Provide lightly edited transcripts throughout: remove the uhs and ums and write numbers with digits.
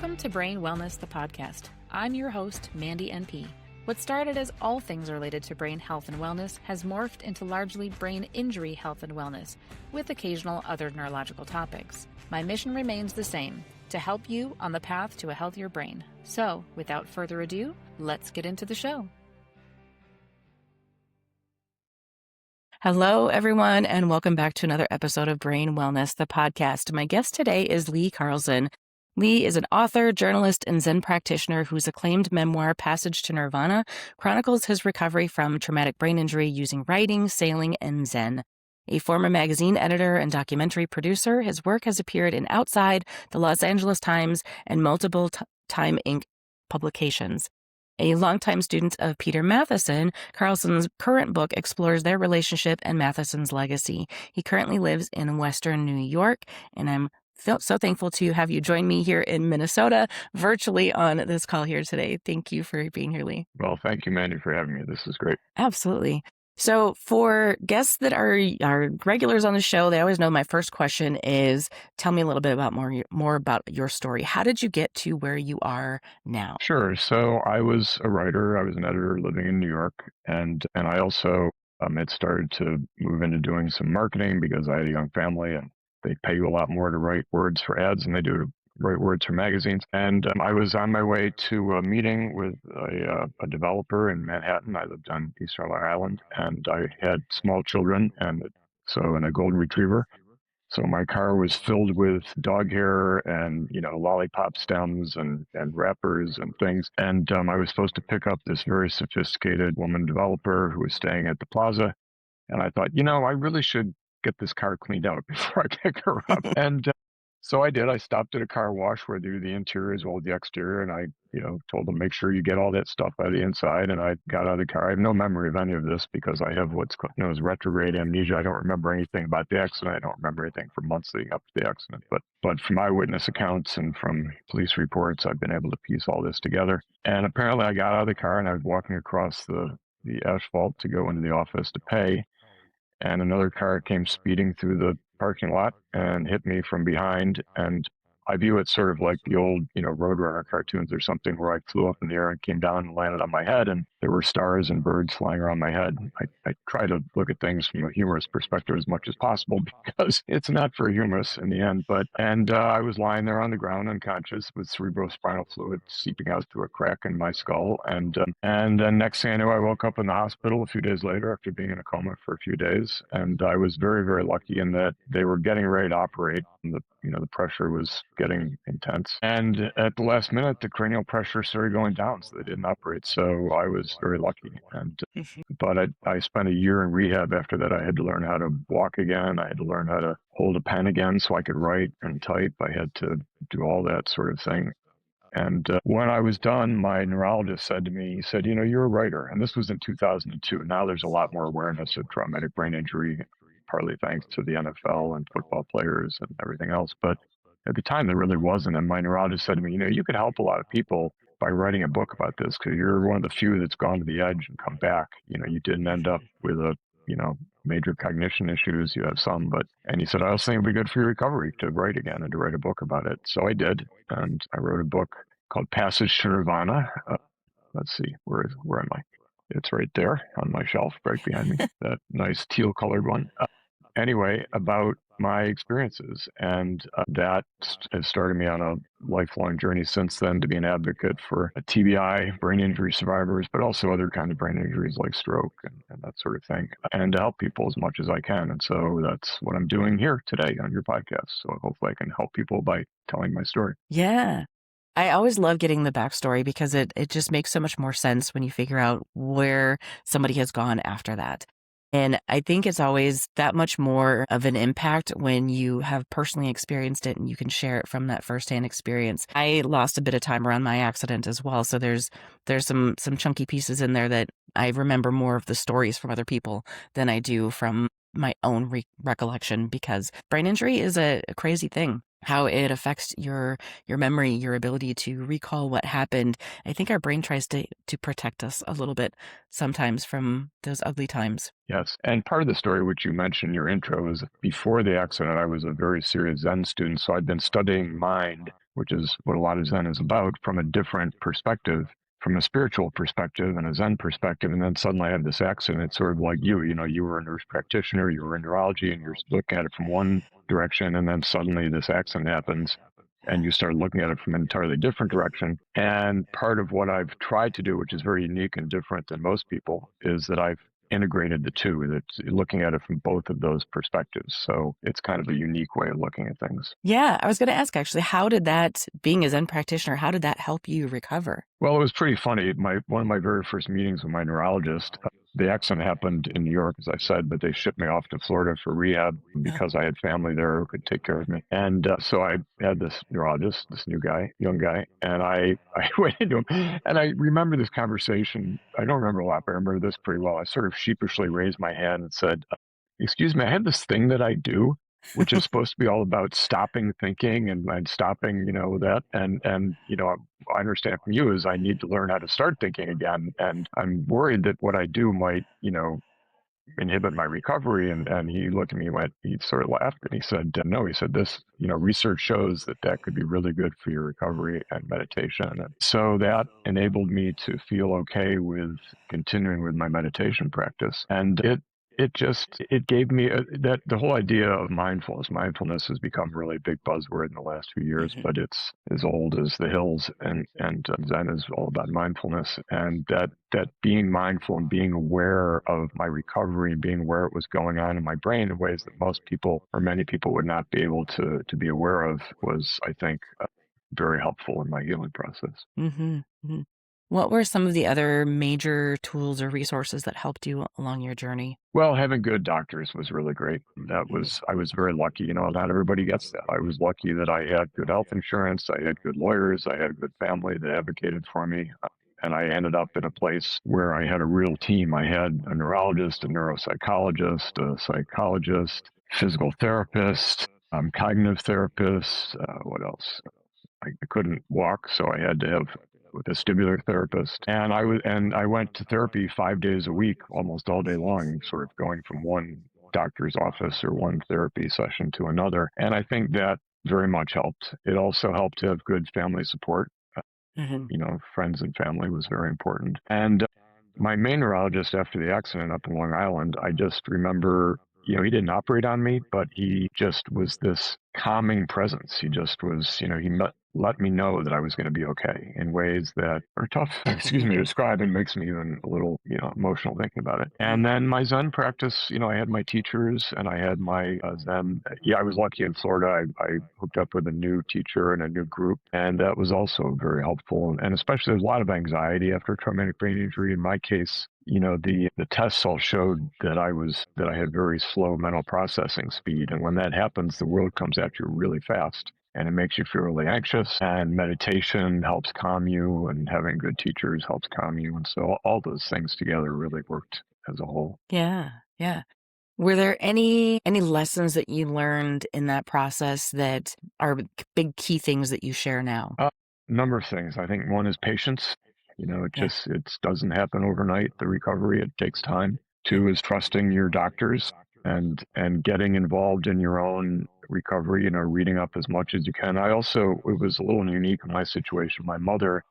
Welcome to Brain Wellness, the podcast. I'm your host, Mandy NP. What started as all things related to brain health and wellness has morphed into largely brain injury health and wellness, with occasional other neurological topics. My mission remains the same, to help you on the path to a healthier brain. So, without further ado, let's get into the show. Hello, everyone, and welcome back to another episode of Brain Wellness, the podcast. My guest today is Lee Carlson. Lee is an author, journalist, and Zen practitioner whose acclaimed memoir, Passage to Nirvana, chronicles his recovery from traumatic brain injury using writing, sailing, and Zen. A former magazine editor and documentary producer, his work has appeared in Outside, the Los Angeles Times, and multiple Time Inc. publications. A longtime student of Peter Matthiessen, Carlson's current book explores their relationship and Mathiessen's legacy. He currently lives in Western New York, and I'm so thankful to have you join me here in Minnesota virtually on this call here today. Thank you for being here, Lee. Well, thank you, Mandy, for having me. This is great. Absolutely. So for guests that are regulars on the show, they always know my first question is, tell me a little bit about more about your story. How did you get to where you are now? Sure. So I was a writer. I was an editor living in New York. And I also had started to move into doing some marketing because I had a young family and they pay you a lot more to write words for ads than they do to write words for magazines. And I was on my way to a meeting with a developer in Manhattan. I lived on East Island, and I had small children and a golden retriever. So my car was filled with dog hair and, lollipop stems and wrappers and things. And I was supposed to pick up this very sophisticated woman developer who was staying at the plaza. And I thought, I really should get this car cleaned out before I pick her up. And so I did. I stopped at a car wash where they do the interior as well as the exterior. And I, told them, make sure you get all that stuff out of the inside. And I got out of the car. I have no memory of any of this because I have what's called, is retrograde amnesia. I don't remember anything about the accident. I don't remember anything for months leading up to the accident. But from eyewitness accounts and from police reports, I've been able to piece all this together. And apparently I got out of the car and I was walking across the asphalt to go into the office to pay. And another car came speeding through the parking lot and hit me from behind. And I view it sort of like the old, Roadrunner cartoons or something where I flew up in the air and came down and landed on my head. And there were stars and birds flying around my head. I try to look at things from a humorous perspective as much as possible because it's not very humorous in the end. And I was lying there on the ground unconscious with cerebrospinal fluid seeping out through a crack in my skull. And then next thing I knew, I woke up in the hospital a few days later after being in a coma for a few days. And I was very, very lucky in that they were getting ready to operate. And the pressure was getting intense. And at the last minute, the cranial pressure started going down, so they didn't operate. So I was very lucky. But I spent a year in rehab after that. I had to learn how to walk again. I had to learn how to hold a pen again so I could write and type. I had to do all that sort of thing. And when I was done, my neurologist said to me, he said, you're a writer. And this was in 2002. Now there's a lot more awareness of traumatic brain injury, partly thanks to the NFL and football players and everything else. But at the time, there really wasn't. And my neurologist said to me, you could help a lot of people by writing a book about this because you're one of the few that's gone to the edge and come back. You didn't end up with major cognition issues. You have some, and he said, I also think it'd be good for your recovery to write again and to write a book about it. So I did. And I wrote a book called Passage to Nirvana. Let's see, where am I? It's right there on my shelf, right behind me, that nice teal colored one. Anyway, about my experiences. And that has started me on a lifelong journey since then to be an advocate for TBI, brain injury survivors, but also other kinds of brain injuries like stroke and that sort of thing, and to help people as much as I can. And so that's what I'm doing here today on your podcast. So hopefully I can help people by telling my story. Yeah. I always love getting the backstory because it just makes so much more sense when you figure out where somebody has gone after that. And I think it's always that much more of an impact when you have personally experienced it and you can share it from that firsthand experience. I lost a bit of time around my accident as well. So there's some chunky pieces in there that I remember more of the stories from other people than I do from my own recollection, because brain injury is a crazy thing. How it affects your memory, your ability to recall what happened. I think our brain tries to protect us a little bit sometimes from those ugly times. Yes. And part of the story, which you mentioned in your intro, is before the accident, I was a very serious Zen student. So I'd been studying mind which is what a lot of Zen is about, from a different perspective, from a spiritual perspective and a Zen perspective. And then suddenly I have this accident. It's sort of like you were a nurse practitioner, you were in neurology, and you're looking at it from one direction, and then suddenly this accident happens and you start looking at it from an entirely different direction. And part of what I've tried to do, which is very unique and different than most people, is that I've integrated the two, that's looking at it from both of those perspectives. So it's kind of a unique way of looking at things. Yeah, I was going to ask, actually, how did that, being a Zen practitioner, how did that help you recover? Well, it was pretty funny. One of my very first meetings with my neurologist, the accident happened in New York, as I said, but they shipped me off to Florida for rehab because I had family there who could take care of me. And so I had this neurologist, this young guy, and I went into him. And I remember this conversation. I don't remember a lot, but I remember this pretty well. I sort of sheepishly raised my hand and said, "Excuse me, I have this thing that I do, which is supposed to be all about stopping thinking and stopping, that. And I understand from you is I need to learn how to start thinking again. And I'm worried that what I do might, inhibit my recovery." And he looked at me, he sort of laughed, and he said, "No," he said, "this, research shows that could be really good for your recovery and meditation." And so that enabled me to feel okay with continuing with my meditation practice. And it gave me that the whole idea of mindfulness has become a really big buzzword in the last few years, but it's as old as the hills, and Zen is all about mindfulness, and that being mindful and being aware of my recovery and being aware of what was going on in my brain in ways that most people or many people would not be able to be aware of was, I think, very helpful in my healing process. Mm-hmm. Mm-hmm. What were some of the other major tools or resources that helped you along your journey? Well, having good doctors was really great. I was very lucky. Not everybody gets that. I was lucky that I had good health insurance. I had good lawyers. I had a good family that advocated for me. And I ended up in a place where I had a real team. I had a neurologist, a neuropsychologist, a psychologist, physical therapist, cognitive therapist. What else? I couldn't walk, so I had to have a vestibular therapist. And I went to therapy 5 days a week, almost all day long, sort of going from one doctor's office or one therapy session to another. And I think that very much helped. It also helped to have good family support. Mm-hmm. Friends and family was very important. And my main neurologist after the accident up in Long Island, I just remember, he didn't operate on me, but he just was this calming presence. He just was, he let me know that I was going to be okay in ways that are tough, to describe, and makes me even a little, emotional thinking about it. And then my Zen practice, I had my teachers and I had my Zen. Yeah, I was lucky in Florida. I hooked up with a new teacher and a new group, and that was also very helpful. And especially there's a lot of anxiety after a traumatic brain injury. In my case, the tests all showed that I had very slow mental processing speed. And when that happens, the world comes at you really fast and it makes you feel really anxious. And meditation helps calm you, and having good teachers helps calm you. And so all those things together really worked as a whole. Yeah, yeah. Were there any lessons that you learned in that process that are big key things that you share now? A number of things. I think one is patience. It doesn't happen overnight, the recovery. It takes time. Two is trusting your doctors and getting involved in your own recovery, reading up as much as you can. It was a little unique in my situation. My mother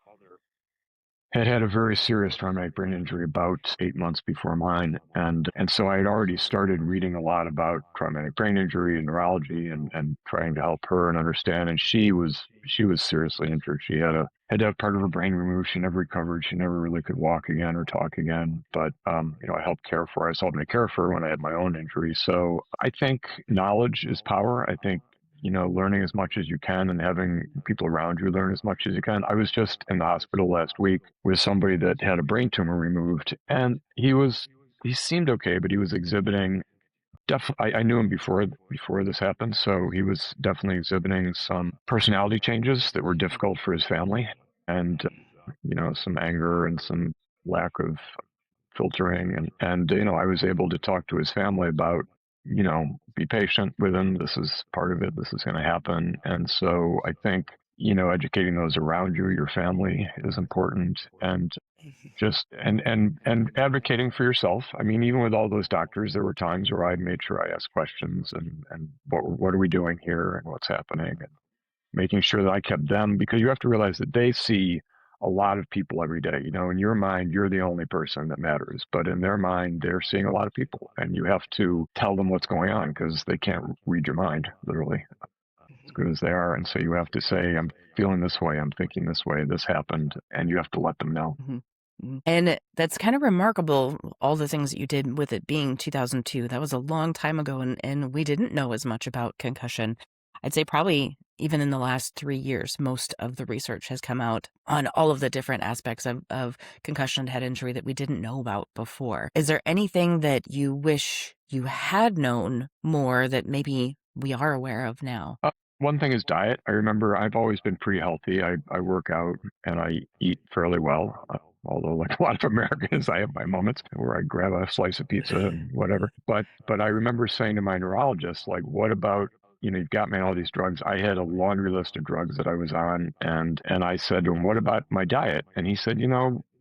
had a very serious traumatic brain injury about 8 months before mine. And so I had already started reading a lot about traumatic brain injury and neurology and trying to help her and understand. And she was seriously injured. She had to have part of her brain removed. She never recovered. She never really could walk again or talk again. But, I helped care for her. I was helping to care for her when I had my own injury. So I think knowledge is power. I think learning as much as you can and having people around you learn as much as you can. I was just in the hospital last week with somebody that had a brain tumor removed, and he seemed okay, but he was exhibiting I knew him before this happened, so he was definitely exhibiting some personality changes that were difficult for his family, and some anger and some lack of filtering, and I was able to talk to his family about, be patient with him. This is part of it. This is going to happen. And so I think, educating those around you, your family, is important, and just and advocating for yourself. I mean, even with all those doctors, there were times where I made sure I asked questions and what are we doing here and what's happening, and making sure that I kept them, because you have to realize that they see a lot of people every day. In your mind, you're the only person that matters, but in their mind, they're seeing a lot of people, and you have to tell them what's going on because they can't read your mind, literally, as good as they are. And so you have to say, I'm feeling this way, I'm thinking this way, this happened, and you have to let them know. And that's kind of remarkable, all the things that you did with it being 2002. That was a long time ago, and we didn't know as much about concussion. I'd say probably even in the last 3 years, most of the research has come out on all of the different aspects of concussion and head injury that we didn't know about before. Is there anything that you wish you had known more that maybe we are aware of now? One thing is diet. I remember I've always been pretty healthy. I work out and I eat fairly well. Although, like a lot of Americans, I have my moments where I grab a slice of pizza and whatever. But I remember saying to my neurologist, like, what about, you've got me on all these drugs. I had a laundry list of drugs that I was on, and I said to him, what about my diet? And he said,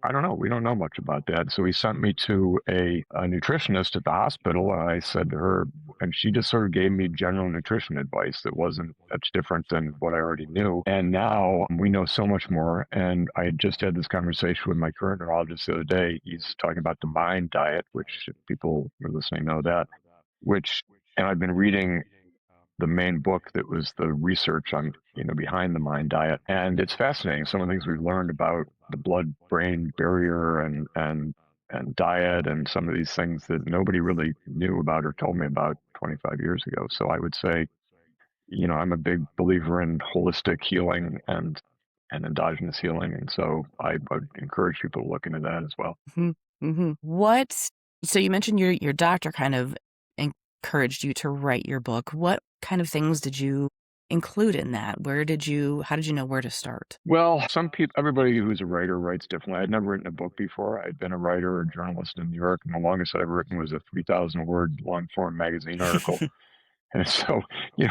I don't know. We don't know much about that. So he sent me to a nutritionist at the hospital. And I said to her, and she just sort of gave me general nutrition advice that wasn't much different than what I already knew. And now we know so much more. And I just had this conversation with my current neurologist the other day. He's talking about the MIND diet, which if people are listening know that, and I've been reading the main book that was the research on, behind the MIND diet. And it's fascinating. Some of the things we've learned about the blood-brain barrier and diet, and some of these things that nobody really knew about or told me about 25 years ago. So I would say, I'm a big believer in holistic healing and endogenous healing. And so I would encourage people to look into that as well. So you mentioned your doctor kind of encouraged you to write your book. What kind of things did you include in that? How did you know where to start? Well, everybody who's a writer writes differently. I'd never written a book before. I'd been a writer or journalist in New York, and the longest I'd ever written was a 3,000-word long-form magazine article. And so,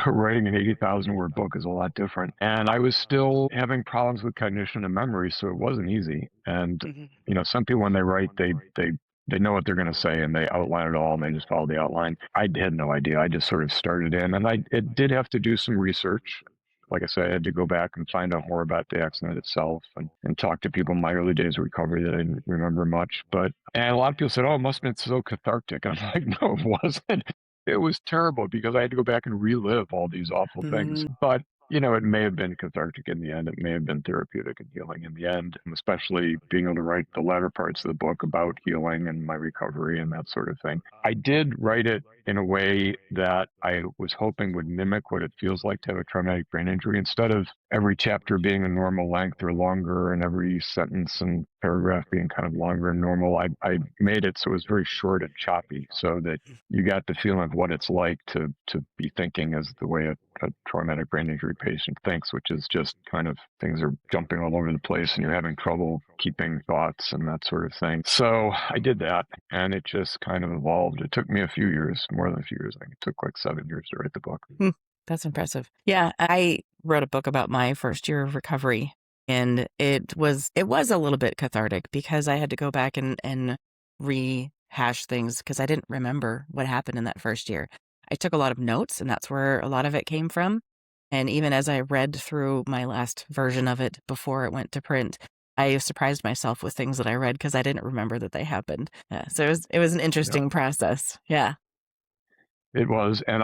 writing an 80,000-word book is a lot different. And I was still having problems with cognition and memory, so it wasn't easy. And, some people, when they write, they know what they're going to say and they outline it all and they just follow the outline. I had no idea. I just sort of started in, and it did have to do some research. Like I said, I had to go back and find out more about the accident itself and talk to people in my early days of recovery that I didn't remember much. And a lot of people said, oh, it must have been so cathartic. And I'm like, no, it wasn't. It was terrible because I had to go back and relive all these awful things. But, it may have been cathartic in the end. It may have been therapeutic and healing in the end, and especially being able to write the latter parts of the book about healing and my recovery and that sort of thing. I did write it in a way that I was hoping would mimic what it feels like to have a traumatic brain injury. Instead of every chapter being a normal length or longer and every sentence and paragraph being kind of longer and normal, I made it so it was very short and choppy, so that you got the feeling of what it's like to be thinking as the way a traumatic brain injury patient thinks, which is just kind of things are jumping all over the place and you're having trouble keeping thoughts and that sort of thing. So I did that, and it just kind of evolved. It took me a few years, more than a few years. I think it took like 7 years to write the book. That's impressive. Yeah, I wrote a book about my first year of recovery, and it was a little bit cathartic because I had to go back and rehash things because I didn't remember what happened in that first year. I took a lot of notes, and that's where a lot of it came from. And even as I read through my last version of it before it went to print, I surprised myself with things that I read because I didn't remember that they happened. So it was an interesting process. Yeah. It was. And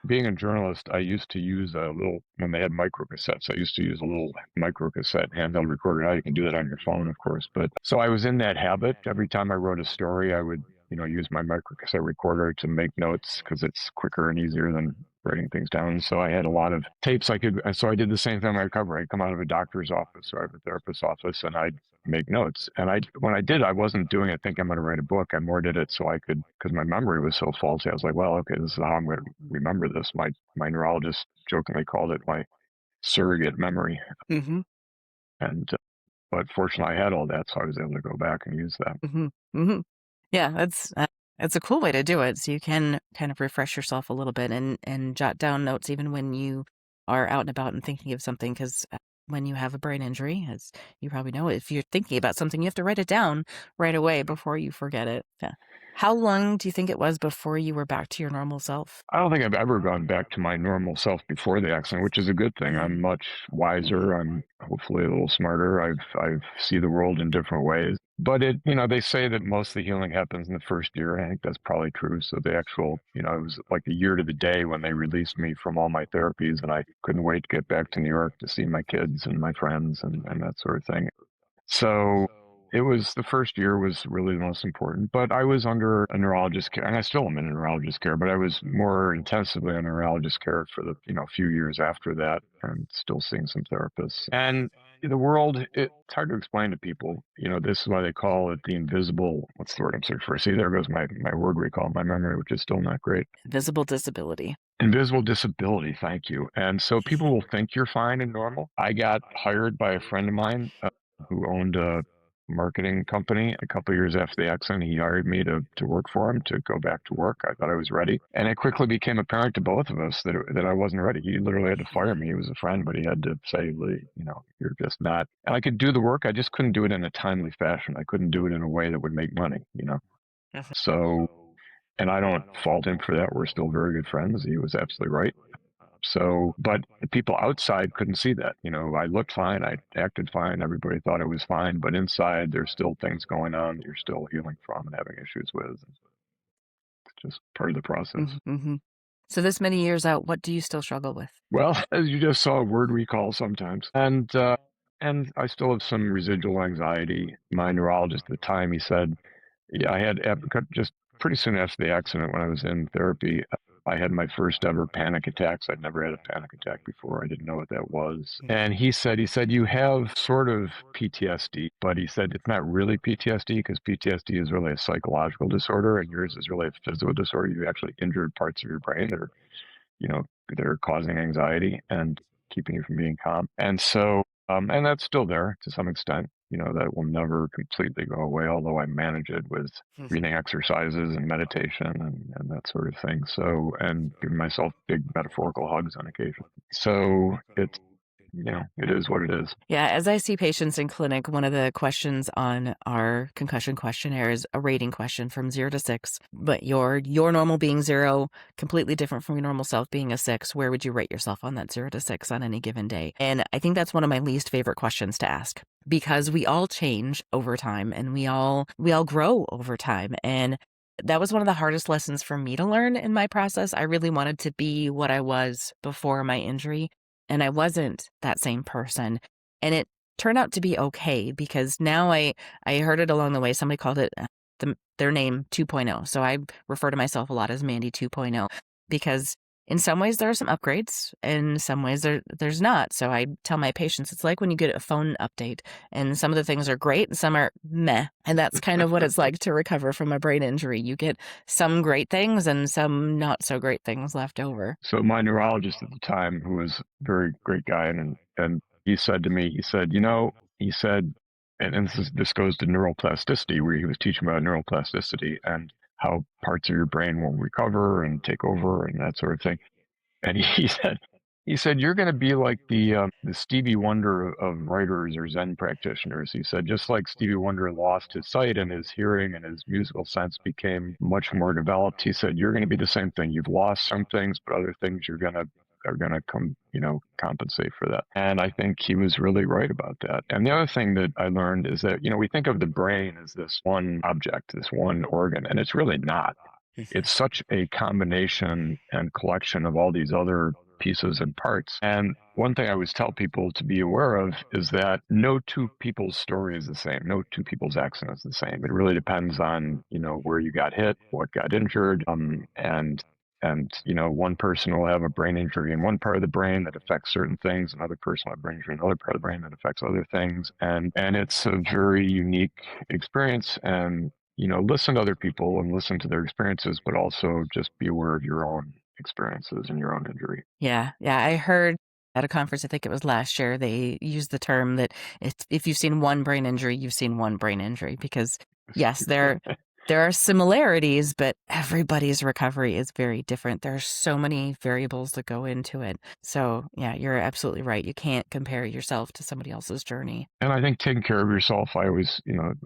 being a journalist, I used to use when they had microcassettes, I used to use a little microcassette handheld recorder. Now you can do that on your phone, of course. But so I was in that habit. Every time I wrote a story, I would, use my microcassette recorder to make notes because it's quicker and easier than writing things down. So I had a lot of tapes so I did the same thing in my recovery. I'd come out of a doctor's office or out of a therapist's office, and I'd make notes. And when I did, I wasn't doing it thinking I'm going to write a book. I more did it so I could, because my memory was so faulty. I was like, well, okay, this is how I'm going to remember this. My neurologist jokingly called it my surrogate memory. And but fortunately, I had all that, so I was able to go back and use that. Yeah, that's a cool way to do it. So you can kind of refresh yourself a little bit and jot down notes even when you are out and about and thinking of something. Because when you have a brain injury, as you probably know, if you're thinking about something, you have to write it down right away before you forget it. Yeah. How long do you think it was before you were back to your normal self? I don't think I've ever gone back to my normal self before the accident, which is a good thing. I'm much wiser. I'm hopefully a little smarter. I see the world in different ways. But they say that most of the healing happens in the first year. I think that's probably true. So the actual, it was like a year to the day when they released me from all my therapies, and I couldn't wait to get back to New York to see my kids and my friends and that sort of thing. So it was the first year was really the most important, but I was under a neurologist care, and I still am in a neurologist care, but I was more intensively on neurologist care for the, few years after that, and still seeing some therapists. And the world, it's hard to explain to people. This is why they call it the invisible, what's the word I'm searching for? See, there goes my word recall, my memory, which is still not great. Visible disability. Invisible disability, thank you. And so people will think you're fine and normal. I got hired by a friend of mine who owned a marketing company. A couple of years after the accident, he hired me to work for him, to go back to work. I thought I was ready. And it quickly became apparent to both of us that I wasn't ready. He literally had to fire me. He was a friend, but he had to say, Lee, you're just not. And I could do the work. I just couldn't do it in a timely fashion. I couldn't do it in a way that would make money, So, and I don't fault him for that. We're still very good friends. He was absolutely right. So, but the people outside couldn't see that. I looked fine. I acted fine. Everybody thought I was fine. But inside, there's still things going on that you're still healing from and having issues with. It's just part of the process. Mm-hmm. So this many years out, what do you still struggle with? Well, as you just saw, word recall sometimes. And I still have some residual anxiety. My neurologist at the time, he said, yeah, I had just pretty soon after the accident when I was in therapy, I had my first ever panic attacks. I'd never had a panic attack before. I didn't know what that was. And he said, you have sort of PTSD, but he said it's not really PTSD because PTSD is really a psychological disorder and yours is really a physical disorder. You actually injured parts of your brain that are, that are causing anxiety and keeping you from being calm. And so, and that's still there to some extent. That will never completely go away, although I manage it with breathing exercises and meditation and that sort of thing. So, and giving myself big metaphorical hugs on occasion. So it's, it is what it is. Yeah, as I see patients in clinic, one of the questions on our concussion questionnaire is a rating question from 0 to 6. But your normal being 0, completely different from your normal self being a 6. Where would you rate yourself on that 0 to 6 on any given day? And I think that's one of my least favorite questions to ask because we all change over time and we all grow over time. And that was one of the hardest lessons for me to learn in my process. I really wanted to be what I was before my injury. And I wasn't that same person. And it turned out to be okay because now I heard it along the way. Somebody called it their name 2.0. So I refer to myself a lot as Mandy 2.0 because in some ways there are some upgrades, in some ways there's not. So I tell my patients it's like when you get a phone update and some of the things are great and some are meh. And that's kind of what it's like to recover from a brain injury. You get some great things and some not so great things left over. So my neurologist at the time, who was a very great guy, and he said to me, he said, and this goes to neuroplasticity, where he was teaching about neuroplasticity and how parts of your brain will recover and take over and that sort of thing. And he said, you're going to be like the Stevie Wonder of writers or Zen practitioners. He said, just like Stevie Wonder lost his sight and his hearing and his musical sense became much more developed. He said, you're going to be the same thing. You've lost some things, but other things are going to come, compensate for that. And I think he was really right about that. And the other thing that I learned is that, we think of the brain as this one object, this one organ, and it's really not. It's such a combination and collection of all these other pieces and parts. And one thing I always tell people to be aware of is that no two people's story is the same. No two people's accident is the same. It really depends on, where you got hit, what got injured, and one person will have a brain injury in one part of the brain that affects certain things. Another person will have a brain injury in another part of the brain that affects other things. And it's a very unique experience. And, listen to other people and listen to their experiences, but also just be aware of your own experiences and your own injury. Yeah. I heard at a conference, I think it was last year, they used the term that if you've seen one brain injury, you've seen one brain injury because yes, There are similarities, but everybody's recovery is very different. There are so many variables that go into it. So yeah, you're absolutely right. You can't compare yourself to somebody else's journey. And I think taking care of yourself, I always,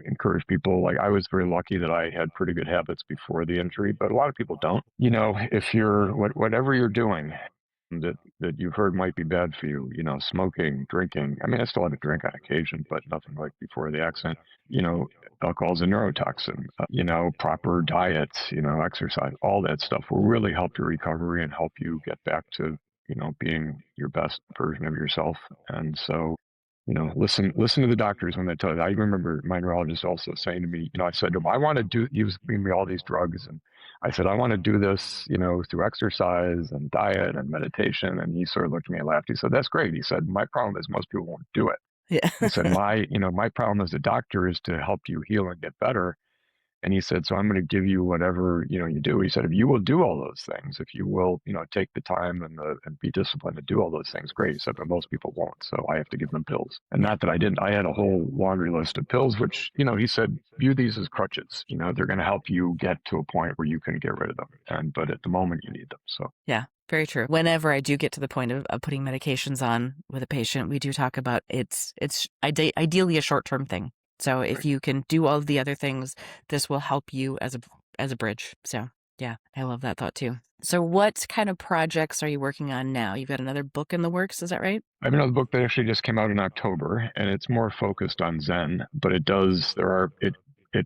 encourage people. Like I was very lucky that I had pretty good habits before the injury, but a lot of people don't. If you're whatever you're doing that you've heard might be bad for you, smoking, drinking. I mean, I still have a drink on occasion, but nothing like before the accident. Alcohol is a neurotoxin. Proper diet, exercise, all that stuff will really help your recovery and help you get back to, being your best version of yourself. And so, listen to the doctors when they tell you. I remember my neurologist also saying to me, I said to him, I want to do, he was giving me all these drugs. And I said, I want to do this, through exercise and diet and meditation. And he sort of looked at me and laughed. He said, that's great. He said, my problem is most people won't do it. Yeah. He said, my problem as a doctor is to help you heal and get better. And he said, so I'm going to give you whatever, you do. He said, if you will do all those things, if you will, take the time and be disciplined to do all those things, great. He said, but most people won't. So I have to give them pills. And not that I didn't. I had a whole laundry list of pills, which, he said, view these as crutches. They're going to help you get to a point where you can get rid of them. But at the moment you need them. So yeah. Very true. Whenever I do get to the point of putting medications on with a patient, we do talk about it's ideally a short-term thing. So if you can do all of the other things, this will help you as a bridge. So yeah, I love that thought too. So what kind of projects are you working on now? You've got another book in the works, is that right? I have another book that actually just came out in October, and it's more focused on Zen, but it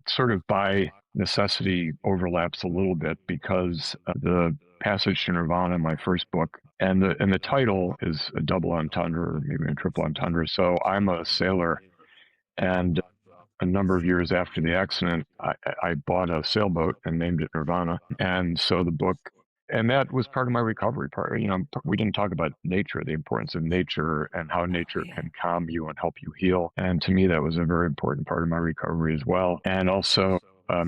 sort of by necessity overlaps a little bit because the passage to Nirvana, my first book, and the title is a double entendre or maybe a triple entendre. So I'm a sailor, and a number of years after the accident, I bought a sailboat and named it Nirvana. And so the book, and that was part of my recovery part. We didn't talk about nature, the importance of nature and how nature can calm you and help you heal. And to me, that was a very important part of my recovery as well. And also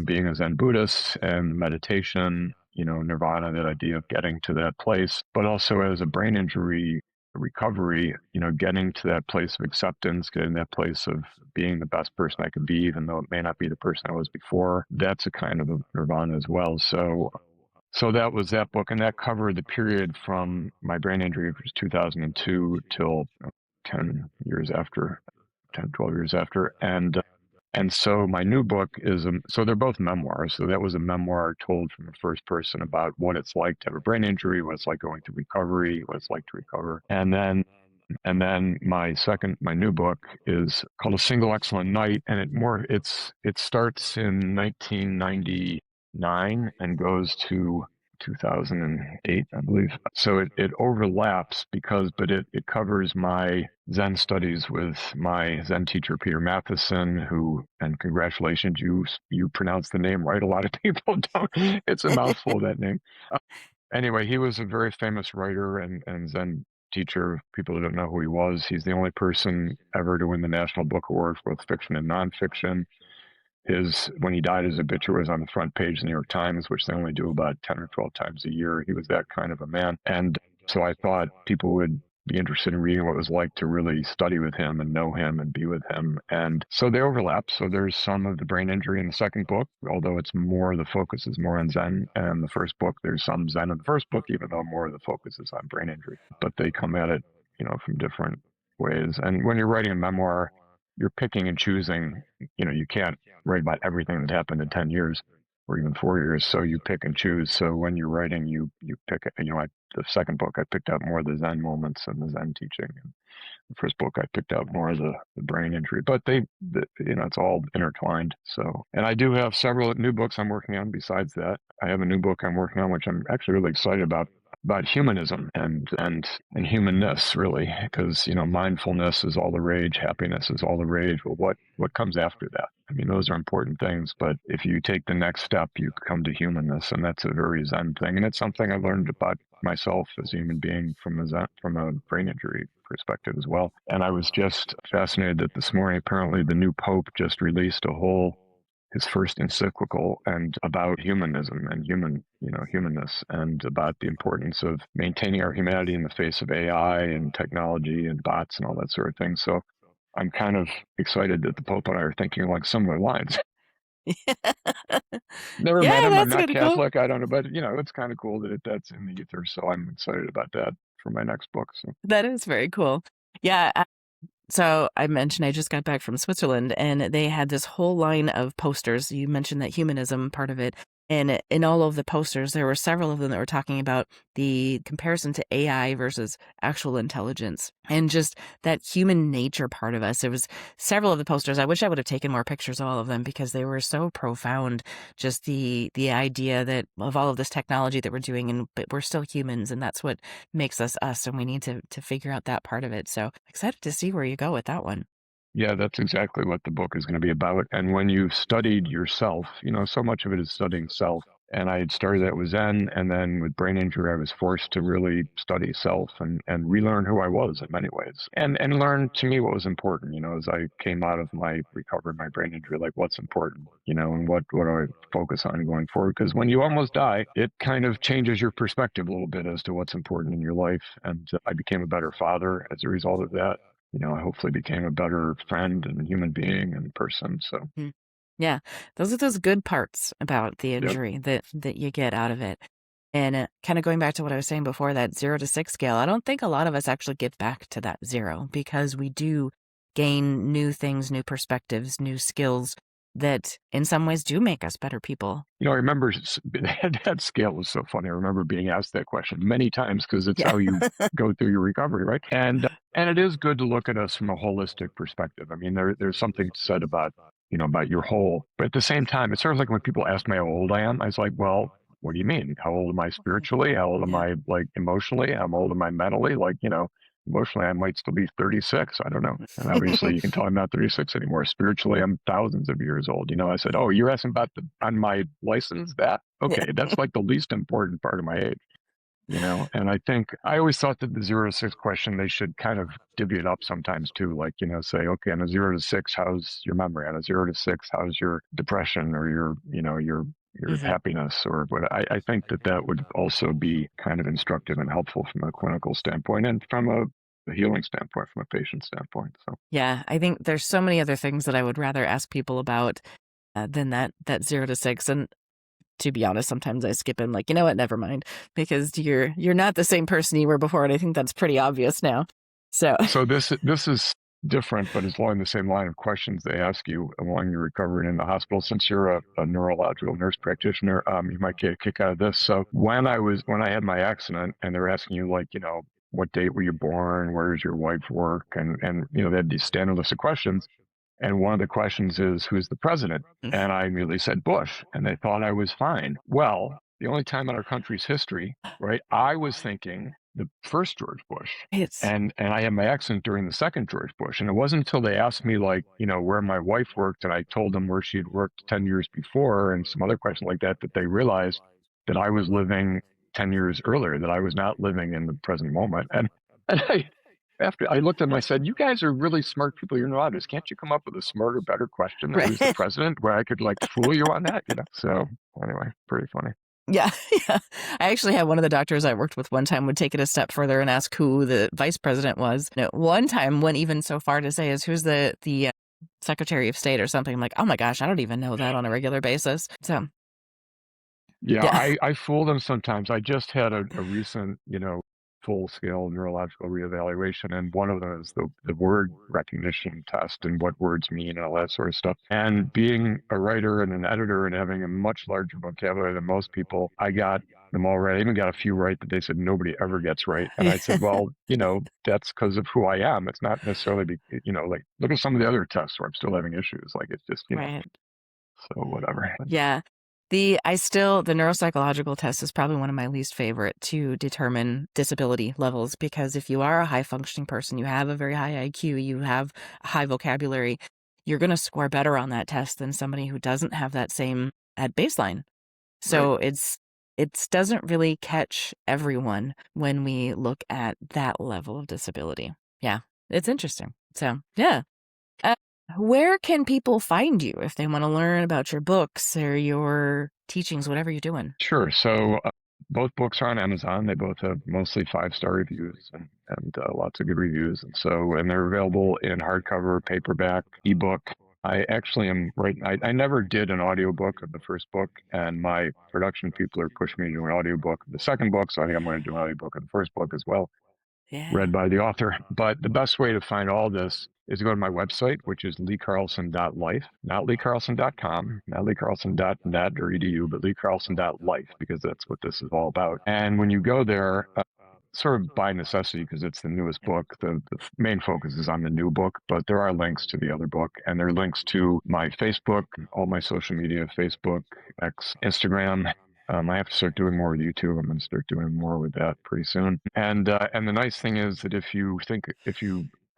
being a Zen Buddhist and meditation, Nirvana, that idea of getting to that place, but also as a brain injury recovery, getting to that place of acceptance, getting that place of being the best person I could be, even though it may not be the person I was before. That's a kind of a nirvana as well. So that was that book, and that covered the period from my brain injury, which was 2002, till 10 years after, 10, 12 years after. And so my new book is, so they're both memoirs. So that was a memoir told from the first person about what it's like to have a brain injury, what it's like going through recovery, what it's like to recover. And then my new book is called A Single Excellent Night. And it starts in 1999 and goes to 2008, I believe. So it overlaps but it covers my Zen studies with my Zen teacher, Peter Matthiessen, and congratulations, you pronounced the name right. A lot of people don't. It's a mouthful, that name. Anyway, he was a very famous writer and Zen teacher. People who don't know who he was, he's the only person ever to win the National Book Award for both fiction and nonfiction. When he died, his obituary was on the front page of the New York Times, which they only do about 10 or 12 times a year. He was that kind of a man. And so I thought people would be interested in reading what it was like to really study with him and know him and be with him. And so they overlap. So there's some of the brain injury in the second book, although the focus is more on Zen. And the first book, there's some Zen in the first book, even though more of the focus is on brain injury. But they come at it, from different ways. And when you're writing a memoir, you're picking and choosing. You can't write about everything that happened in 10 years or even 4 years. So you pick and choose. So when you're writing, you pick, the second book, I picked out more of the Zen moments and the Zen teaching. And the first book, I picked out more of the brain injury, but it's all intertwined. So, and I do have several new books I'm working on besides that. I have a new book I'm working on, which I'm actually really excited about humanism and humanness, really, because mindfulness is all the rage, happiness is all the rage. Well, what comes after that? I mean, those are important things, but if you take the next step, you come to humanness, and that's a very Zen thing, and it's something I learned about myself as a human being from a brain injury perspective as well. And I was just fascinated that this morning, apparently, the new Pope just released his first encyclical and about humanism and humanness, and about the importance of maintaining our humanity in the face of AI and technology and bots and all that sort of thing. So I'm kind of excited that the Pope and I are thinking along similar lines. Never met Yeah, him. I'm that's not kind of cool. Catholic. I don't know, but it's kind of cool that that's in the ether. So I'm excited about that for my next book. So That is very cool. Yeah. So I mentioned I just got back from Switzerland and they had this whole line of posters. You mentioned that humanism part of it. And in all of the posters, there were several of them that were talking about the comparison to AI versus actual intelligence and just that human nature part of us. It was several of the posters. I wish I would have taken more pictures of all of them because they were so profound. Just the idea that of all of this technology that we're doing, and but we're still humans, and that's what makes us us, and we need to figure out that part of it. So excited to see where you go with that one. yeah, that's exactly what the book is going to be about. And when you've studied yourself, so much of it is studying self. And I had started that with Zen, and then with brain injury, I was forced to really study self and relearn who I was in many ways, and learn to me what was important. As I came out of my recovery, my brain injury, like what's important, and what do I focus on going forward? Because when you almost die, it kind of changes your perspective a little bit as to what's important in your life. And I became a better father as a result of that. I hopefully became a better friend and human being and person. So, Mm. Yeah, those are those good parts about the yep. injury that you get out of it. And kind of going back to what I was saying before, that 0 to 6 scale, I don't think a lot of us actually get back to that 0 because we do gain new things, new perspectives, new skills that in some ways do make us better people. I remember that scale was so funny. I remember being asked that question many times because it's Yeah. how you go through your recovery, right? And it is good to look at us from a holistic perspective. I mean, there's something said about your whole, but at the same time, it's sort of like when people ask me how old I am, I was like, well, what do you mean? How old am I spiritually? How old am Yeah. I like emotionally? How old am I mentally? Like, emotionally, I might still be 36. I don't know. And obviously, you can tell I'm not 36 anymore. Spiritually, I'm thousands of years old. I said, oh, you're asking about on my license? That? Yeah. Okay, that's like the least important part of my age. And I think I always thought that the 0 to 6 question, they should kind of divvy it up sometimes too. Like, say, okay, on a 0 to 6, how's your memory? On a 0 to 6, how's your depression or your Mhm. happiness or what? I think that would also be kind of instructive and helpful from a clinical standpoint and from a healing standpoint, from a patient standpoint. So, Yeah, I think there's so many other things that I would rather ask people about than that 0 to 6. And to be honest, sometimes I skip in like, you know what, never mind, because you're not the same person you were before, and I think that's pretty obvious now. So so this is different, but it's along the same line of questions they ask you along your recovery in the hospital. Since you're a neurological nurse practitioner, you might get a kick out of this. So when I had my accident, and they're asking you like, what date were you born? Where does your wife work? And they had these standard list of questions. And one of the questions is, who's the president? And I immediately said Bush, and they thought I was fine. Well, the only time in our country's history, right, I was thinking the first George Bush. it's And I had my accident during the second George Bush. And it wasn't until they asked me, like, where my wife worked, and I told them where she'd worked 10 years before and some other questions like that, that they realized that I was living 10 years earlier, that I was not living in the present moment. And after I looked at them, I said, you guys are really smart people. You're neurologists. Can't you come up with a smarter, better question than who's the right. president where I could like fool you on that? So anyway, pretty funny. Yeah, yeah. I actually had one of the doctors I worked with one time would take it a step further and ask who the vice president was. No, one time went even so far to say is who's the Secretary of State or something. I'm like, oh my gosh, I don't even know that on a regular basis. So Yeah, yeah. I fool them sometimes. I just had a recent, full scale neurological reevaluation, and one of them is the word recognition test and what words mean and all that sort of stuff. And being a writer and an editor and having a much larger vocabulary than most people, I got them all right. I even got a few right that they said nobody ever gets right. And I said, well, that's because of who I am. It's not necessarily, like look at some of the other tests where I'm still having issues. Like it's just, Right. so whatever. Yeah. The neuropsychological test is probably one of my least favorite to determine disability levels, because if you are a high functioning person, you have a very high IQ, you have a high vocabulary, you're going to score better on that test than somebody who doesn't have that same at baseline. Right. So it doesn't really catch everyone when we look at that level of disability. Yeah, it's interesting. So yeah. Uh, where can people find you if they want to learn about your books or your teachings, whatever you're doing? Sure. So both books are on Amazon. They both have mostly 5-star reviews and lots of good reviews. And they're available in hardcover, paperback, ebook. I actually am writing. I never did an audiobook of the first book, and my production people are pushing me to do an audiobook of the second book. So I think I'm going to do an audiobook of the first book as well, read by the author. But the best way to find all this is to go to my website, which is leecarlson.life, not leecarlson.com, not leecarlson.net or edu, but leecarlson.life, because that's what this is all about. And when you go there, sort of by necessity, because it's the newest book, the main focus is on the new book, but there are links to the other book, and there are links to my Facebook, all my social media, Facebook, X, Instagram. I have to start doing more with YouTube. I'm going to start doing more with that pretty soon. And the nice thing is that if you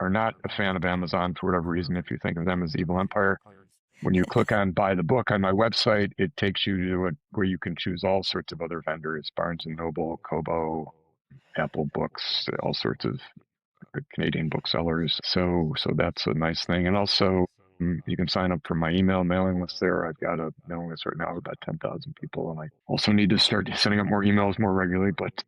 are not a fan of Amazon for whatever reason, if you think of them as the evil empire, when you click on buy the book on my website, it takes you to it where you can choose all sorts of other vendors, Barnes and Noble, Kobo, Apple Books, all sorts of Canadian booksellers. So that's a nice thing. And also, you can sign up for my email mailing list there. I've got a mailing list right now of about 10,000 people, and I also need to start sending up more emails more regularly. But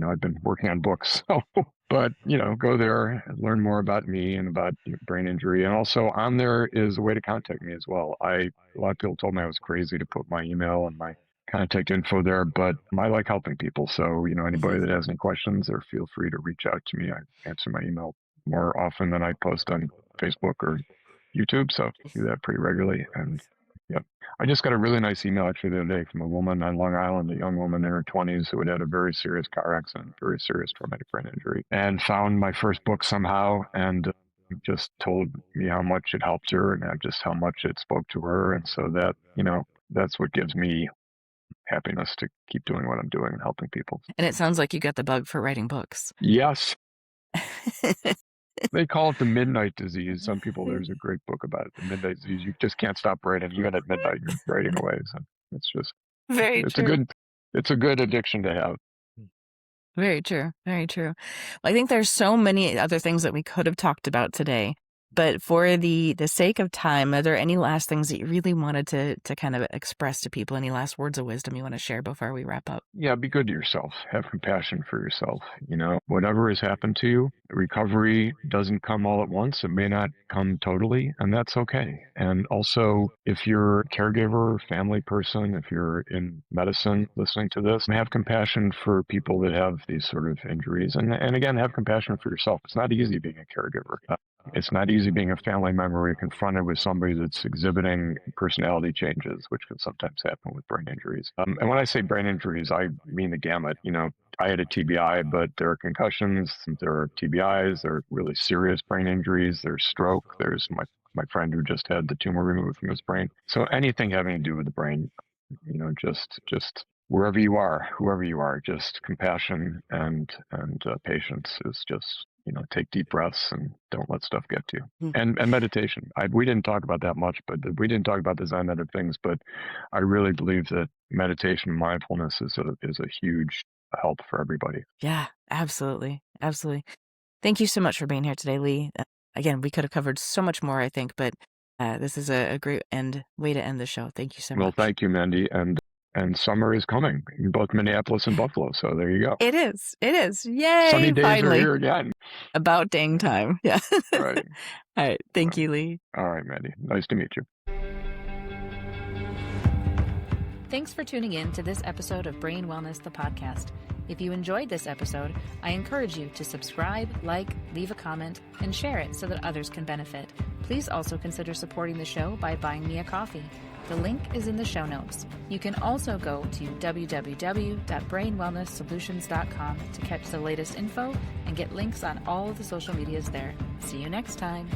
I've been working on books, so. But go there and learn more about me and about brain injury. And also on there is a way to contact me as well. A lot of people told me I was crazy to put my email and my contact info there, but I like helping people. So, anybody that has any questions, or feel free to reach out to me. I answer my email more often than I post on Facebook or YouTube. So I do that pretty regularly. And yeah, I just got a really nice email actually the other day from a woman on Long Island, a young woman in her 20s who had a very serious car accident, very serious traumatic brain injury, and found my first book somehow, and just told me how much it helped her and just how much it spoke to her. And so that, that's what gives me happiness to keep doing what I'm doing and helping people. And it sounds like you got the bug for writing books. Yes. They call it the midnight disease. Some people, there's a great book about it, the midnight disease. You just can't stop writing. Even at midnight, you're writing away. So it's just it's a good addiction to have. Very true. Very true. Well, I think there's so many other things that we could have talked about today. But for the sake of time, are there any last things that you really wanted to kind of express to people? Any last words of wisdom you want to share before we wrap up? Yeah, be good to yourself. Have compassion for yourself. Whatever has happened to you, recovery doesn't come all at once. It may not come totally, and that's okay. And also, if you're a caregiver, family person, if you're in medicine listening to this, have compassion for people that have these sort of injuries. And again, have compassion for yourself. It's not easy being a caregiver. It's not easy being a family member where you're confronted with somebody that's exhibiting personality changes, which can sometimes happen with brain injuries. And when I say brain injuries, I mean the gamut. I had a TBI, but there are concussions, there are TBIs, there are really serious brain injuries, there's stroke, there's my friend who just had the tumor removed from his brain. So anything having to do with the brain, just wherever you are, whoever you are, just compassion and patience is just, take deep breaths and don't let stuff get to you. And meditation. We didn't talk about that much, but we didn't talk about the Zen of things, but I really believe that meditation and mindfulness is a huge help for everybody. Yeah, absolutely. Absolutely. Thank you so much for being here today, Lee. Again, we could have covered so much more, I think, but this is a great way to end the show. Thank you so much. Well, thank you, Mandy. And summer is coming in both Minneapolis and Buffalo. So there you go. It is. Yay. Sunny days finally. are here again. About dang time. Yeah. Right. All right. Thank you, Lee. All right, Mandy. Nice to meet you. Thanks for tuning in to this episode of Brain Wellness, the podcast. If you enjoyed this episode, I encourage you to subscribe, leave a comment, and share it so that others can benefit. Please also consider supporting the show by buying me a coffee. The link is in the show notes. You can also go to www.brainwellnesssolutions.com to catch the latest info and get links on all of the social medias there. See you next time.